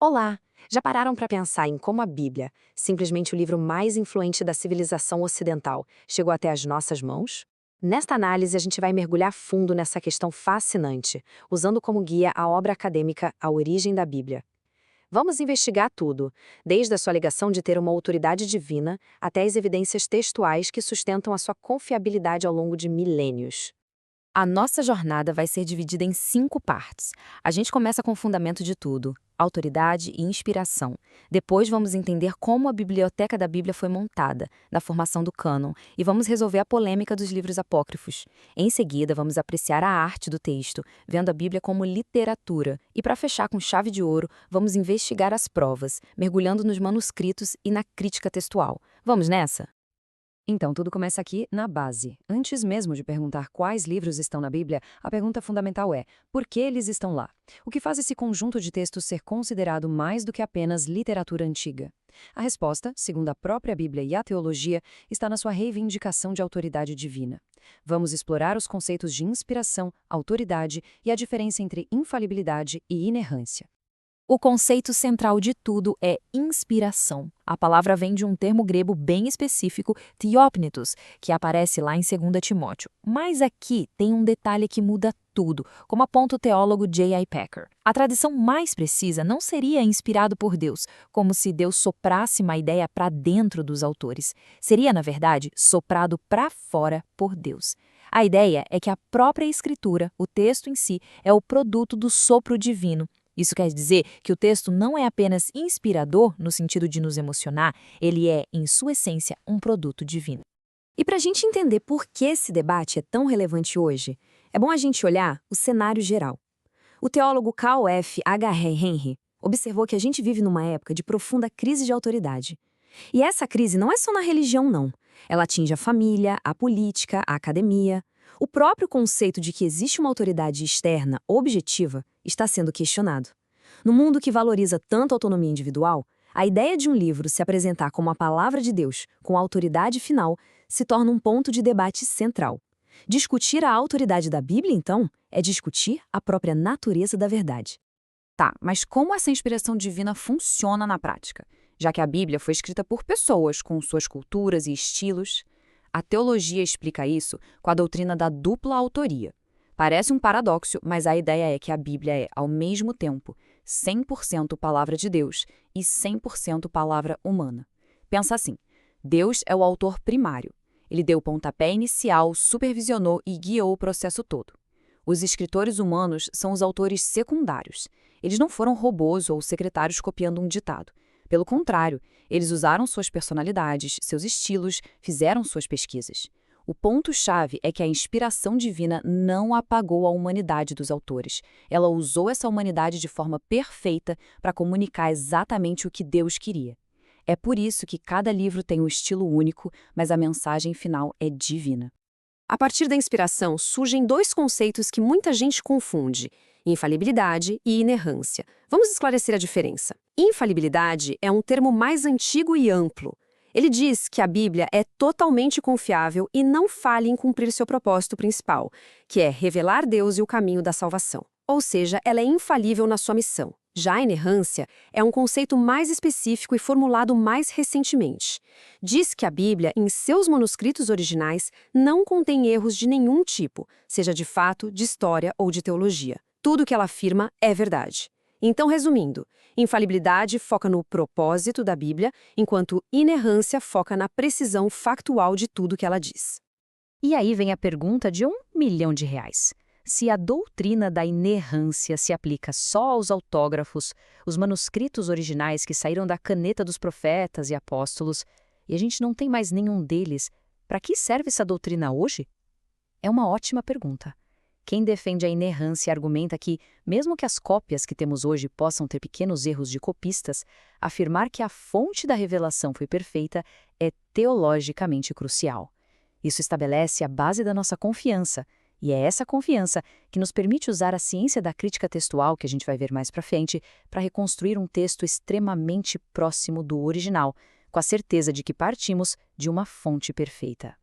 Olá! Já pararam para pensar em como a Bíblia, simplesmente o livro mais influente da civilização ocidental, chegou até as nossas mãos? Nesta análise, a gente vai mergulhar fundo nessa questão fascinante, usando como guia a obra acadêmica A Origem da Bíblia. Vamos investigar tudo, desde a sua alegação de ter uma autoridade divina até as evidências textuais que sustentam a sua confiabilidade ao longo de milênios. A nossa jornada vai ser dividida em 5 partes. A gente começa com o fundamento de tudo, autoridade e inspiração. Depois vamos entender como a biblioteca da Bíblia foi montada, na formação do cânon, e vamos resolver a polêmica dos livros apócrifos. Em seguida, vamos apreciar a arte do texto, vendo a Bíblia como literatura. E para fechar com chave de ouro, vamos investigar as provas, mergulhando nos manuscritos e na crítica textual. Vamos nessa? Então, tudo começa aqui na base. Antes mesmo de perguntar quais livros estão na Bíblia, a pergunta fundamental é: por que eles estão lá? O que faz esse conjunto de textos ser considerado mais do que apenas literatura antiga? A resposta, segundo a própria Bíblia e a teologia, está na sua reivindicação de autoridade divina. Vamos explorar os conceitos de inspiração, autoridade e a diferença entre infalibilidade e inerrância. O conceito central de tudo é inspiração. A palavra vem de um termo grego bem específico, theopneustos, que aparece lá em 2 Timóteo. Mas aqui tem um detalhe que muda tudo, como aponta o teólogo J.I. Packer. A tradição mais precisa não seria inspirado por Deus, como se Deus soprasse uma ideia para dentro dos autores. Seria, na verdade, soprado para fora por Deus. A ideia é que a própria escritura, o texto em si, é o produto do sopro divino. Isso quer dizer que o texto não é apenas inspirador, no sentido de nos emocionar, ele é, em sua essência, um produto divino. E para a gente entender por que esse debate é tão relevante hoje, é bom a gente olhar o cenário geral. O teólogo Carl F. H. Henry observou que a gente vive numa época de profunda crise de autoridade. E essa crise não é só na religião, não. Ela atinge a família, a política, a academia. O próprio conceito de que existe uma autoridade externa, objetiva, está sendo questionado. No mundo que valoriza tanto a autonomia individual, a ideia de um livro se apresentar como a palavra de Deus, com a autoridade final, se torna um ponto de debate central. Discutir a autoridade da Bíblia, então, é discutir a própria natureza da verdade. Tá, mas como essa inspiração divina funciona na prática? Já que a Bíblia foi escrita por pessoas com suas culturas e estilos, a teologia explica isso com a doutrina da dupla autoria. Parece um paradoxo, mas a ideia é que a Bíblia é, ao mesmo tempo, 100% palavra de Deus e 100% palavra humana. Pensa assim, Deus é o autor primário. Ele deu o pontapé inicial, supervisionou e guiou o processo todo. Os escritores humanos são os autores secundários. Eles não foram robôs ou secretários copiando um ditado. Pelo contrário, eles usaram suas personalidades, seus estilos, fizeram suas pesquisas. O ponto-chave é que a inspiração divina não apagou a humanidade dos autores. Ela usou essa humanidade de forma perfeita para comunicar exatamente o que Deus queria. É por isso que cada livro tem um estilo único, mas a mensagem final é divina. A partir da inspiração, surgem dois conceitos que muita gente confunde: infalibilidade e inerrância. Vamos esclarecer a diferença. Infalibilidade é um termo mais antigo e amplo. Ele diz que a Bíblia é totalmente confiável e não falha em cumprir seu propósito principal, que é revelar Deus e o caminho da salvação. Ou seja, ela é infalível na sua missão. Já a inerrância é um conceito mais específico e formulado mais recentemente. Diz que a Bíblia, em seus manuscritos originais, não contém erros de nenhum tipo, seja de fato, de história ou de teologia. Tudo o que ela afirma é verdade. Então, resumindo, infalibilidade foca no propósito da Bíblia, enquanto inerrância foca na precisão factual de tudo que ela diz. E aí vem a pergunta de R$ 1 milhão. Se a doutrina da inerrância se aplica só aos autógrafos, os manuscritos originais que saíram da caneta dos profetas e apóstolos, e a gente não tem mais nenhum deles, para que serve essa doutrina hoje? É uma ótima pergunta. Quem defende a inerrância argumenta que, mesmo que as cópias que temos hoje possam ter pequenos erros de copistas, afirmar que a fonte da revelação foi perfeita é teologicamente crucial. Isso estabelece a base da nossa confiança, e é essa confiança que nos permite usar a ciência da crítica textual, que a gente vai ver mais para frente, para reconstruir um texto extremamente próximo do original, com a certeza de que partimos de uma fonte perfeita.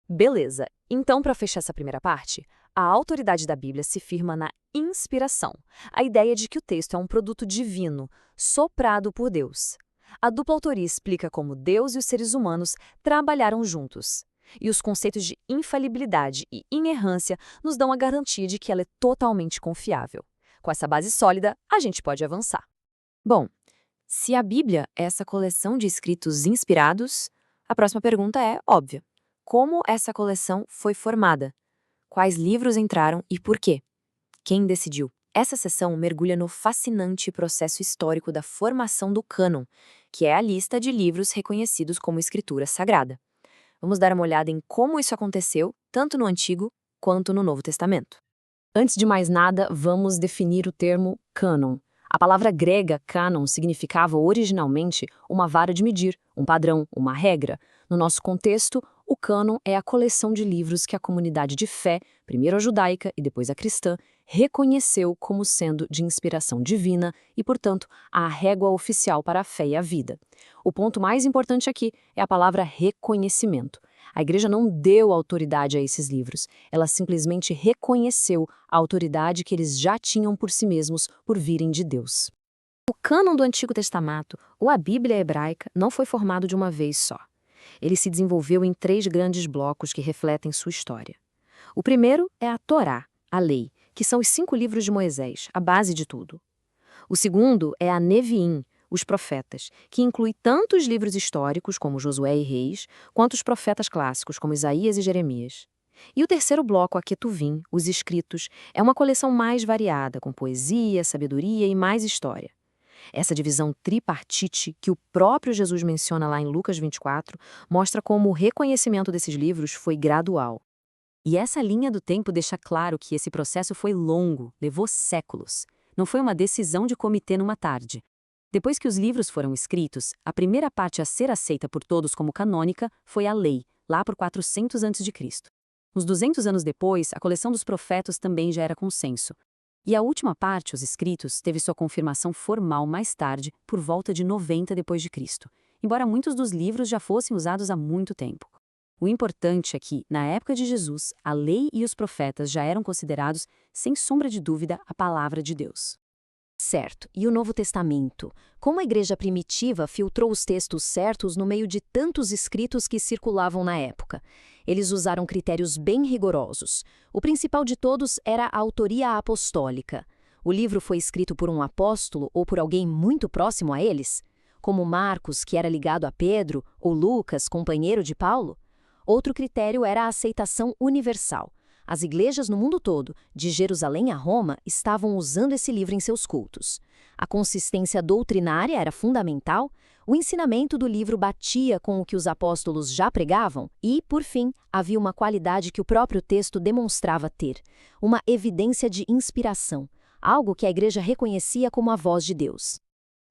Beleza, então para fechar essa primeira parte, a autoridade da Bíblia se firma na inspiração, a ideia de que o texto é um produto divino, soprado por Deus. A dupla autoria explica como Deus e os seres humanos trabalharam juntos. E os conceitos de infalibilidade e inerrância nos dão a garantia de que ela é totalmente confiável. Com essa base sólida, a gente pode avançar. Bom, se a Bíblia é essa coleção de escritos inspirados, a próxima pergunta é óbvia. Como essa coleção foi formada? Quais livros entraram e por quê? Quem decidiu? Essa seção mergulha no fascinante processo histórico da formação do cânon, que é a lista de livros reconhecidos como escritura sagrada. Vamos dar uma olhada em como isso aconteceu, tanto no Antigo quanto no Novo Testamento. Antes de mais nada, vamos definir o termo cânon. A palavra grega cânon significava originalmente uma vara de medir, um padrão, uma regra. No nosso contexto, o cânon é a coleção de livros que a comunidade de fé, primeiro a judaica e depois a cristã, reconheceu como sendo de inspiração divina e, portanto, a régua oficial para a fé e a vida. O ponto mais importante aqui é a palavra reconhecimento. A igreja não deu autoridade a esses livros, ela simplesmente reconheceu a autoridade que eles já tinham por si mesmos por virem de Deus. O cânon do Antigo Testamento, ou a Bíblia hebraica, não foi formado de uma vez só. Ele se desenvolveu em 3 grandes blocos que refletem sua história. O primeiro é a Torá, a lei, que são os 5 livros de Moisés, a base de tudo. O segundo é a Neviim, os profetas, que inclui tanto os livros históricos, como Josué e Reis, quanto os profetas clássicos, como Isaías e Jeremias. E o terceiro bloco, a Ketuvim, os escritos, é uma coleção mais variada, com poesia, sabedoria e mais história. Essa divisão tripartite, que o próprio Jesus menciona lá em Lucas 24, mostra como o reconhecimento desses livros foi gradual. E essa linha do tempo deixa claro que esse processo foi longo, levou séculos. Não foi uma decisão de comitê numa tarde. Depois que os livros foram escritos, a primeira parte a ser aceita por todos como canônica foi a lei, lá por 400 a.C. Uns 200 anos depois, a coleção dos profetas também já era consenso. E a última parte, os escritos, teve sua confirmação formal mais tarde, por volta de 90 d.C., embora muitos dos livros já fossem usados há muito tempo. O importante é que, na época de Jesus, a lei e os profetas já eram considerados, sem sombra de dúvida, a palavra de Deus. Certo. E o Novo Testamento? Como a igreja primitiva filtrou os textos certos no meio de tantos escritos que circulavam na época? Eles usaram critérios bem rigorosos. O principal de todos era a autoria apostólica. O livro foi escrito por um apóstolo ou por alguém muito próximo a eles? Como Marcos, que era ligado a Pedro, ou Lucas, companheiro de Paulo? Outro critério era a aceitação universal. As igrejas no mundo todo, de Jerusalém a Roma, estavam usando esse livro em seus cultos. A consistência doutrinária era fundamental, o ensinamento do livro batia com o que os apóstolos já pregavam e, por fim, havia uma qualidade que o próprio texto demonstrava ter, uma evidência de inspiração, algo que a igreja reconhecia como a voz de Deus.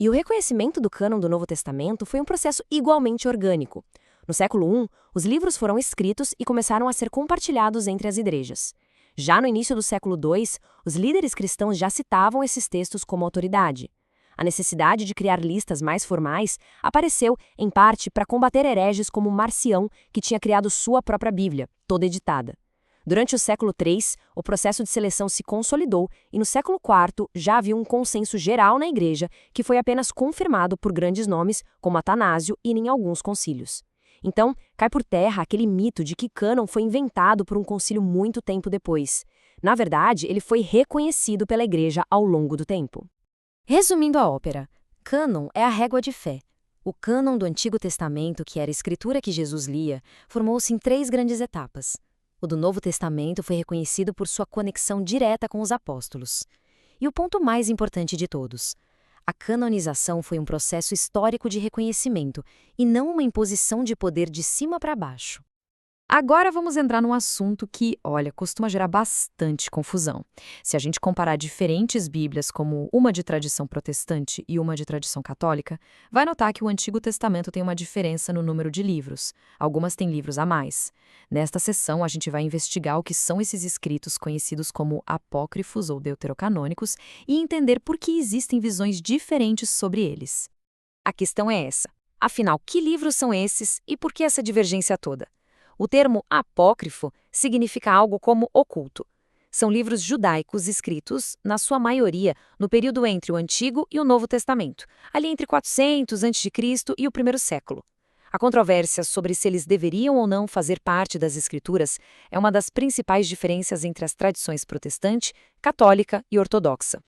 E o reconhecimento do cânon do Novo Testamento foi um processo igualmente orgânico. No século I, os livros foram escritos e começaram a ser compartilhados entre as igrejas. Já no início do século II, os líderes cristãos já citavam esses textos como autoridade. A necessidade de criar listas mais formais apareceu, em parte, para combater hereges como Marcião, que tinha criado sua própria Bíblia, toda editada. Durante o século III, o processo de seleção se consolidou e no século IV já havia um consenso geral na igreja que foi apenas confirmado por grandes nomes como Atanásio e em alguns concílios. Então, cai por terra aquele mito de que cânon foi inventado por um concílio muito tempo depois. Na verdade, ele foi reconhecido pela igreja ao longo do tempo. Resumindo a ópera, cânon é a régua de fé. O cânon do Antigo Testamento, que era a escritura que Jesus lia, formou-se em 3 grandes etapas. O do Novo Testamento foi reconhecido por sua conexão direta com os apóstolos. E o ponto mais importante de todos: a canonização foi um processo histórico de reconhecimento e não uma imposição de poder de cima para baixo. Agora vamos entrar num assunto que, costuma gerar bastante confusão. Se a gente comparar diferentes Bíblias, como uma de tradição protestante e uma de tradição católica, vai notar que o Antigo Testamento tem uma diferença no número de livros. Algumas têm livros a mais. Nesta sessão, a gente vai investigar o que são esses escritos conhecidos como apócrifos ou deuterocanônicos e entender por que existem visões diferentes sobre eles. A questão é essa. Afinal, que livros são esses e por que essa divergência toda? O termo apócrifo significa algo como oculto. São livros judaicos escritos, na sua maioria, no período entre o Antigo e o Novo Testamento, ali entre 400 a.C. e o primeiro século. A controvérsia sobre se eles deveriam ou não fazer parte das Escrituras é uma das principais diferenças entre as tradições protestante, católica e ortodoxa.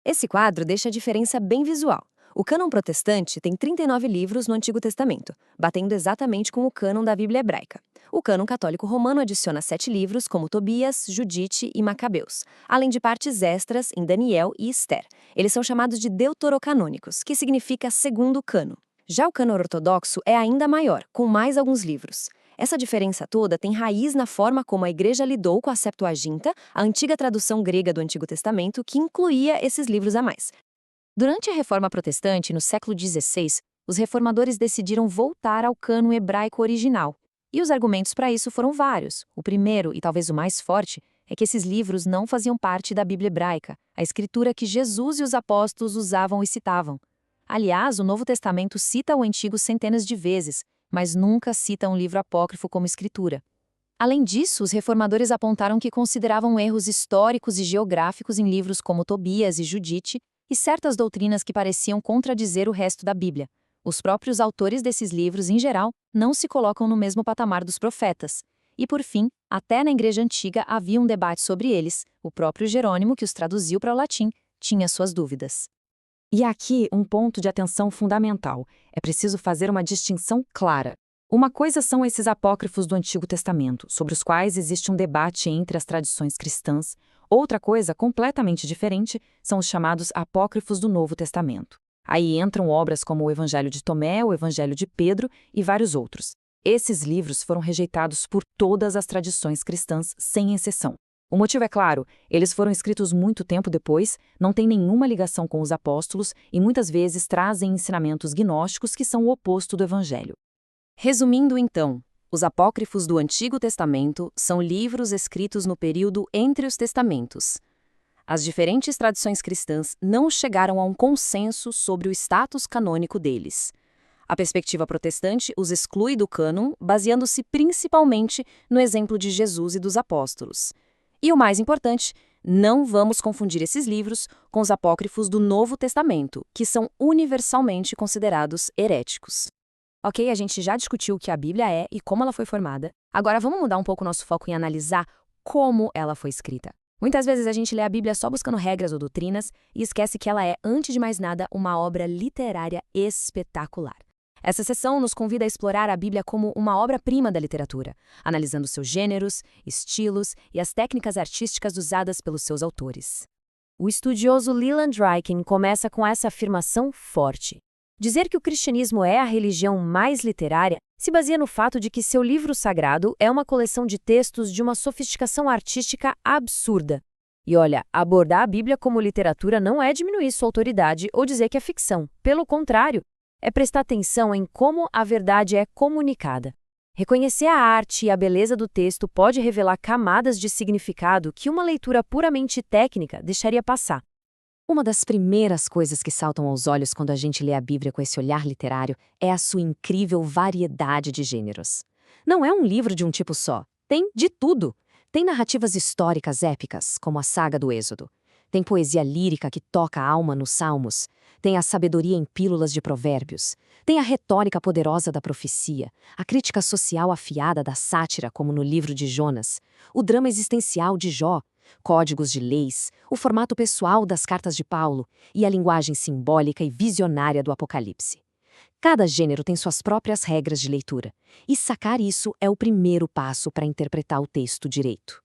Esse quadro deixa a diferença bem visual. O cânon protestante tem 39 livros no Antigo Testamento, batendo exatamente com o cânon da Bíblia hebraica. O cânon católico romano adiciona 7 livros, como Tobias, Judite e Macabeus, além de partes extras em Daniel e Esther. Eles são chamados de deuterocanônicos, que significa segundo cânon. Já o cânon ortodoxo é ainda maior, com mais alguns livros. Essa diferença toda tem raiz na forma como a Igreja lidou com a Septuaginta, a antiga tradução grega do Antigo Testamento, que incluía esses livros a mais. Durante a Reforma Protestante, no século XVI, os reformadores decidiram voltar ao cânon hebraico original. E os argumentos para isso foram vários. O primeiro, e talvez o mais forte, é que esses livros não faziam parte da Bíblia hebraica, a escritura que Jesus e os apóstolos usavam e citavam. Aliás, o Novo Testamento cita o Antigo centenas de vezes, mas nunca cita um livro apócrifo como escritura. Além disso, os reformadores apontaram que consideravam erros históricos e geográficos em livros como Tobias e Judite, e certas doutrinas que pareciam contradizer o resto da Bíblia. Os próprios autores desses livros, em geral, não se colocam no mesmo patamar dos profetas. E, por fim, até na Igreja Antiga havia um debate sobre eles. O próprio Jerônimo, que os traduziu para o latim, tinha suas dúvidas. E aqui um ponto de atenção fundamental. É preciso fazer uma distinção clara. Uma coisa são esses apócrifos do Antigo Testamento, sobre os quais existe um debate entre as tradições cristãs. Outra coisa completamente diferente são os chamados apócrifos do Novo Testamento. Aí entram obras como o Evangelho de Tomé, o Evangelho de Pedro e vários outros. Esses livros foram rejeitados por todas as tradições cristãs, sem exceção. O motivo é claro, eles foram escritos muito tempo depois, não têm nenhuma ligação com os apóstolos e muitas vezes trazem ensinamentos gnósticos que são o oposto do Evangelho. Resumindo, então, os apócrifos do Antigo Testamento são livros escritos no período entre os testamentos. As diferentes tradições cristãs não chegaram a um consenso sobre o status canônico deles. A perspectiva protestante os exclui do cânon, baseando-se principalmente no exemplo de Jesus e dos apóstolos. E o mais importante, não vamos confundir esses livros com os apócrifos do Novo Testamento, que são universalmente considerados heréticos. Ok, a gente já discutiu o que a Bíblia é e como ela foi formada. Agora vamos mudar um pouco o nosso foco em analisar como ela foi escrita. Muitas vezes a gente lê a Bíblia só buscando regras ou doutrinas e esquece que ela é, antes de mais nada, uma obra literária espetacular. Essa sessão nos convida a explorar a Bíblia como uma obra-prima da literatura, analisando seus gêneros, estilos e as técnicas artísticas usadas pelos seus autores. O estudioso Leland Ryken começa com essa afirmação forte. Dizer que o cristianismo é a religião mais literária se baseia no fato de que seu livro sagrado é uma coleção de textos de uma sofisticação artística absurda. E olha, abordar a Bíblia como literatura não é diminuir sua autoridade ou dizer que é ficção. Pelo contrário, é prestar atenção em como a verdade é comunicada. Reconhecer a arte e a beleza do texto pode revelar camadas de significado que uma leitura puramente técnica deixaria passar. Uma das primeiras coisas que saltam aos olhos quando a gente lê a Bíblia com esse olhar literário é a sua incrível variedade de gêneros. Não é um livro de um tipo só. Tem de tudo. Tem narrativas históricas épicas, como a saga do Êxodo. Tem poesia lírica que toca a alma nos Salmos. Tem a sabedoria em pílulas de provérbios. Tem a retórica poderosa da profecia, a crítica social afiada da sátira, como no livro de Jonas, o drama existencial de Jó, códigos de leis, o formato pessoal das cartas de Paulo e a linguagem simbólica e visionária do Apocalipse. Cada gênero tem suas próprias regras de leitura, e sacar isso é o primeiro passo para interpretar o texto direito.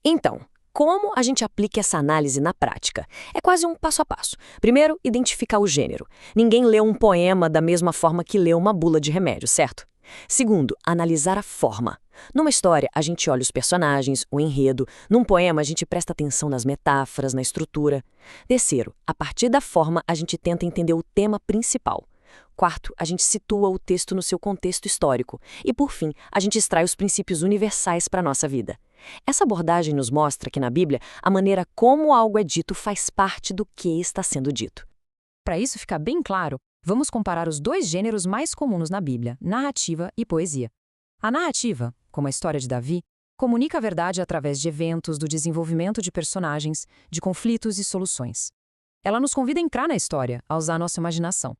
Então, como a gente aplica essa análise na prática? É quase um passo a passo. Primeiro, identificar o gênero. Ninguém lê um poema da mesma forma que lê uma bula de remédio, certo? Segundo, analisar a forma. Numa história, a gente olha os personagens, o enredo. Num poema, a gente presta atenção nas metáforas, na estrutura. Terceiro, a partir da forma, a gente tenta entender o tema principal. Quarto, a gente situa o texto no seu contexto histórico. E, por fim, a gente extrai os princípios universais para a nossa vida. Essa abordagem nos mostra que, na Bíblia, a maneira como algo é dito faz parte do que está sendo dito. Para isso ficar bem claro, vamos comparar os dois gêneros mais comuns na Bíblia, narrativa e poesia. A narrativa, como a história de Davi, Comunica a verdade através de eventos, do desenvolvimento de personagens, de conflitos e soluções. Ela nos convida a entrar na história, a usar nossa imaginação.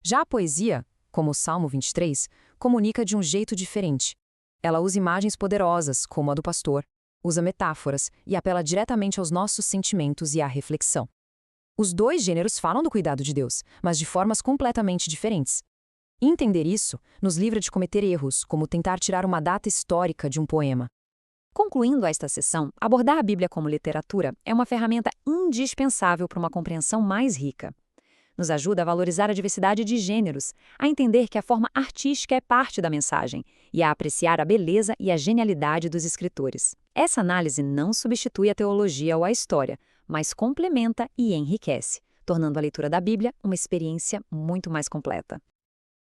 Já a poesia, como o Salmo 23, comunica de um jeito diferente. Ela usa imagens poderosas, como a do pastor, usa metáforas e apela diretamente aos nossos sentimentos e à reflexão. Os dois gêneros falam do cuidado de Deus, mas de formas completamente diferentes. Entender isso nos livra de cometer erros, como tentar tirar uma data histórica de um poema. Concluindo esta sessão, abordar a Bíblia como literatura é uma ferramenta indispensável para uma compreensão mais rica. Nos ajuda a valorizar a diversidade de gêneros, a entender que a forma artística é parte da mensagem e a apreciar a beleza e a genialidade dos escritores. Essa análise não substitui a teologia ou a história, mas complementa e enriquece, tornando a leitura da Bíblia uma experiência muito mais completa.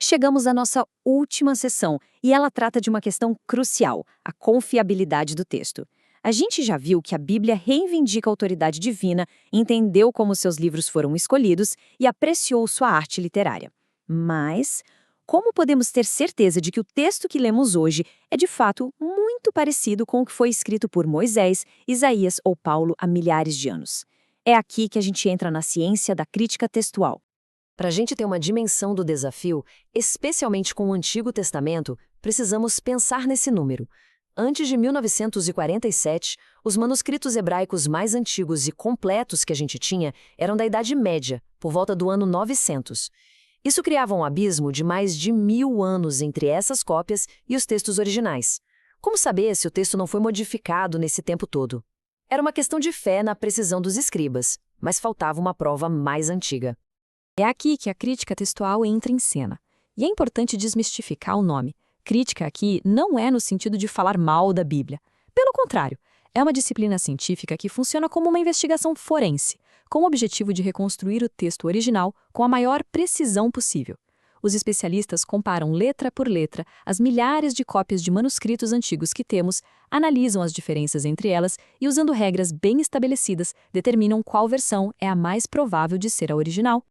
Chegamos à nossa última sessão, e ela trata de uma questão crucial, a confiabilidade do texto. A gente já viu que a Bíblia reivindica a autoridade divina, entendeu como seus livros foram escolhidos e apreciou sua arte literária. Mas, como podemos ter certeza de que o texto que lemos hoje é de fato muito parecido com o que foi escrito por Moisés, Isaías ou Paulo há milhares de anos? É aqui que a gente entra na ciência da crítica textual. Para a gente ter uma dimensão do desafio, especialmente com o Antigo Testamento, precisamos pensar nesse número. Antes de 1947, os manuscritos hebraicos mais antigos e completos que a gente tinha eram da Idade Média, por volta do ano 900. Isso criava um abismo de mais de 1000 anos entre essas cópias e os textos originais. Como saber se o texto não foi modificado nesse tempo todo? Era uma questão de fé na precisão dos escribas, mas faltava uma prova mais antiga. É aqui que a crítica textual entra em cena. E é importante desmistificar o nome. Crítica aqui não é no sentido de falar mal da Bíblia. Pelo contrário, é uma disciplina científica que funciona como uma investigação forense, com o objetivo de reconstruir o texto original com a maior precisão possível. Os especialistas comparam letra por letra as milhares de cópias de manuscritos antigos que temos, analisam as diferenças entre elas e, usando regras bem estabelecidas, determinam qual versão é a mais provável de ser a original.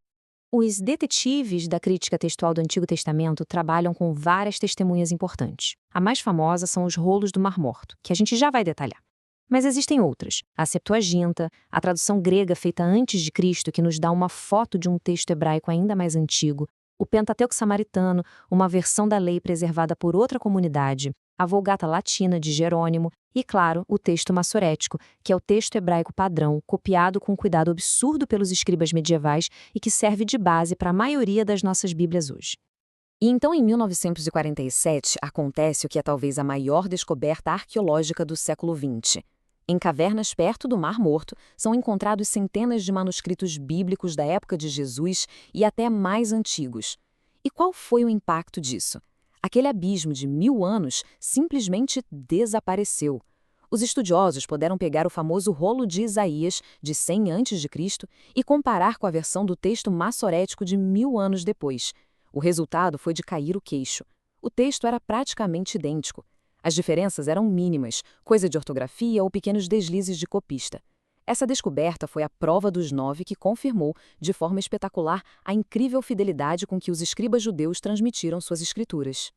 Os detetives da crítica textual do Antigo Testamento trabalham com várias testemunhas importantes. A mais famosa são os rolos do Mar Morto, que a gente já vai detalhar. Mas existem outras. A Septuaginta, a tradução grega feita antes de Cristo, que nos dá uma foto de um texto hebraico ainda mais antigo. O Pentateuco Samaritano, uma versão da lei preservada por outra comunidade. A Vulgata Latina de Jerônimo e, claro, o texto massorético, que é o texto hebraico padrão, copiado com cuidado absurdo pelos escribas medievais e que serve de base para a maioria das nossas Bíblias hoje. E então, em 1947, acontece o que é talvez a maior descoberta arqueológica do século XX. Em cavernas perto do Mar Morto, são encontrados centenas de manuscritos bíblicos da época de Jesus e até mais antigos. E qual foi o impacto disso? Aquele abismo de 1000 anos simplesmente desapareceu. Os estudiosos puderam pegar o famoso rolo de Isaías, de 100 a.C., e comparar com a versão do texto massorético de 1000 anos depois. O resultado foi de cair o queixo. O texto era praticamente idêntico. As diferenças eram mínimas, coisa de ortografia ou pequenos deslizes de copista. Essa descoberta foi a prova dos 9 que confirmou, de forma espetacular, a incrível fidelidade com que os escribas judeus transmitiram suas escrituras.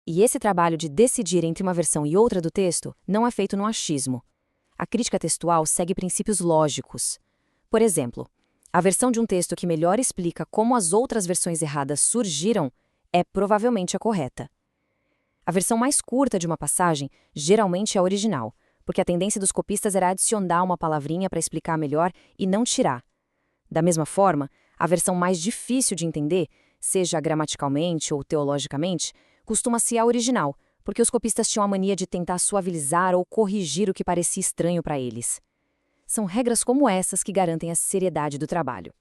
E esse trabalho de decidir entre uma versão e outra do texto não é feito no achismo. A crítica textual segue princípios lógicos. Por exemplo, a versão de um texto que melhor explica como as outras versões erradas surgiram é provavelmente a correta. A versão mais curta de uma passagem geralmente é a original, porque a tendência dos copistas era adicionar uma palavrinha para explicar melhor e não tirar. Da mesma forma, a versão mais difícil de entender, seja gramaticalmente ou teologicamente, costuma ser a original, porque os copistas tinham a mania de tentar suavizar ou corrigir o que parecia estranho para eles. São regras como essas que garantem a seriedade do trabalho.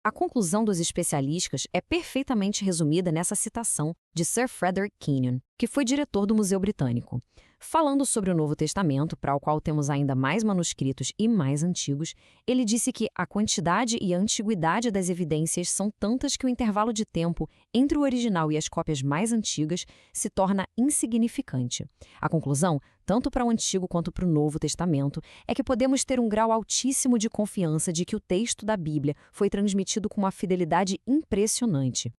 A conclusão dos especialistas é perfeitamente resumida nessa citação de Sir Frederick Kenyon, que foi diretor do Museu Britânico. Falando sobre o Novo Testamento, para o qual temos ainda mais manuscritos e mais antigos, ele disse que a quantidade e a antiguidade das evidências são tantas que o intervalo de tempo entre o original e as cópias mais antigas se torna insignificante. A conclusão, tanto para o Antigo quanto para o Novo Testamento, é que podemos ter um grau altíssimo de confiança de que o texto da Bíblia foi transmitido com uma fidelidade impressionante.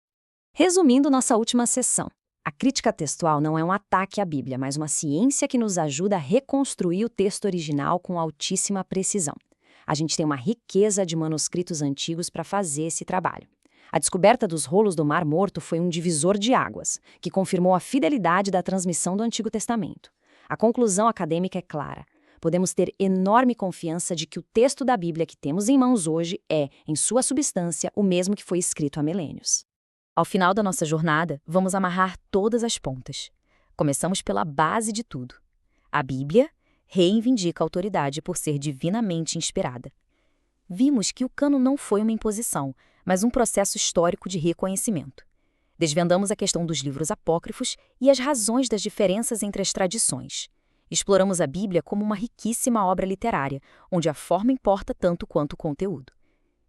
Resumindo nossa última sessão, A crítica textual não é um ataque à Bíblia, mas uma ciência que nos ajuda a reconstruir o texto original com altíssima precisão. A gente tem uma riqueza de manuscritos antigos para fazer esse trabalho. A descoberta dos rolos do Mar Morto foi um divisor de águas, que confirmou a fidelidade da transmissão do Antigo Testamento. A conclusão acadêmica é clara. Podemos ter enorme confiança de que o texto da Bíblia que temos em mãos hoje é, em sua substância, o mesmo que foi escrito há milênios. Ao final da nossa jornada, vamos amarrar todas as pontas. Começamos pela base de tudo. A Bíblia reivindica a autoridade por ser divinamente inspirada. Vimos que o cânon não foi uma imposição, mas um processo histórico de reconhecimento. Desvendamos a questão dos livros apócrifos e as razões das diferenças entre as tradições. Exploramos a Bíblia como uma riquíssima obra literária, onde a forma importa tanto quanto o conteúdo.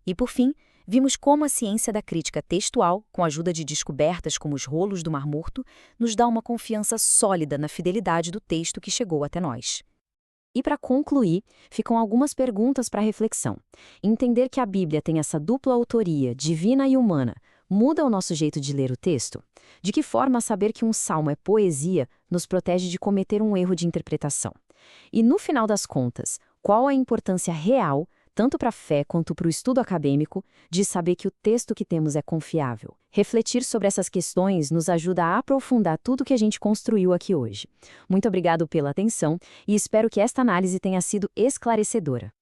E, por fim, vimos como a ciência da crítica textual, com a ajuda de descobertas como os rolos do Mar Morto, nos dá uma confiança sólida na fidelidade do texto que chegou até nós. E para concluir, ficam algumas perguntas para reflexão. Entender que a Bíblia tem essa dupla autoria, divina e humana, muda o nosso jeito de ler o texto? De que forma saber que um salmo é poesia nos protege de cometer um erro de interpretação? E no final das contas, qual a importância real, tanto para a fé quanto para o estudo acadêmico, de saber que o texto que temos é confiável? Refletir sobre essas questões nos ajuda a aprofundar tudo que a gente construiu aqui hoje. Muito obrigado pela atenção e espero que esta análise tenha sido esclarecedora.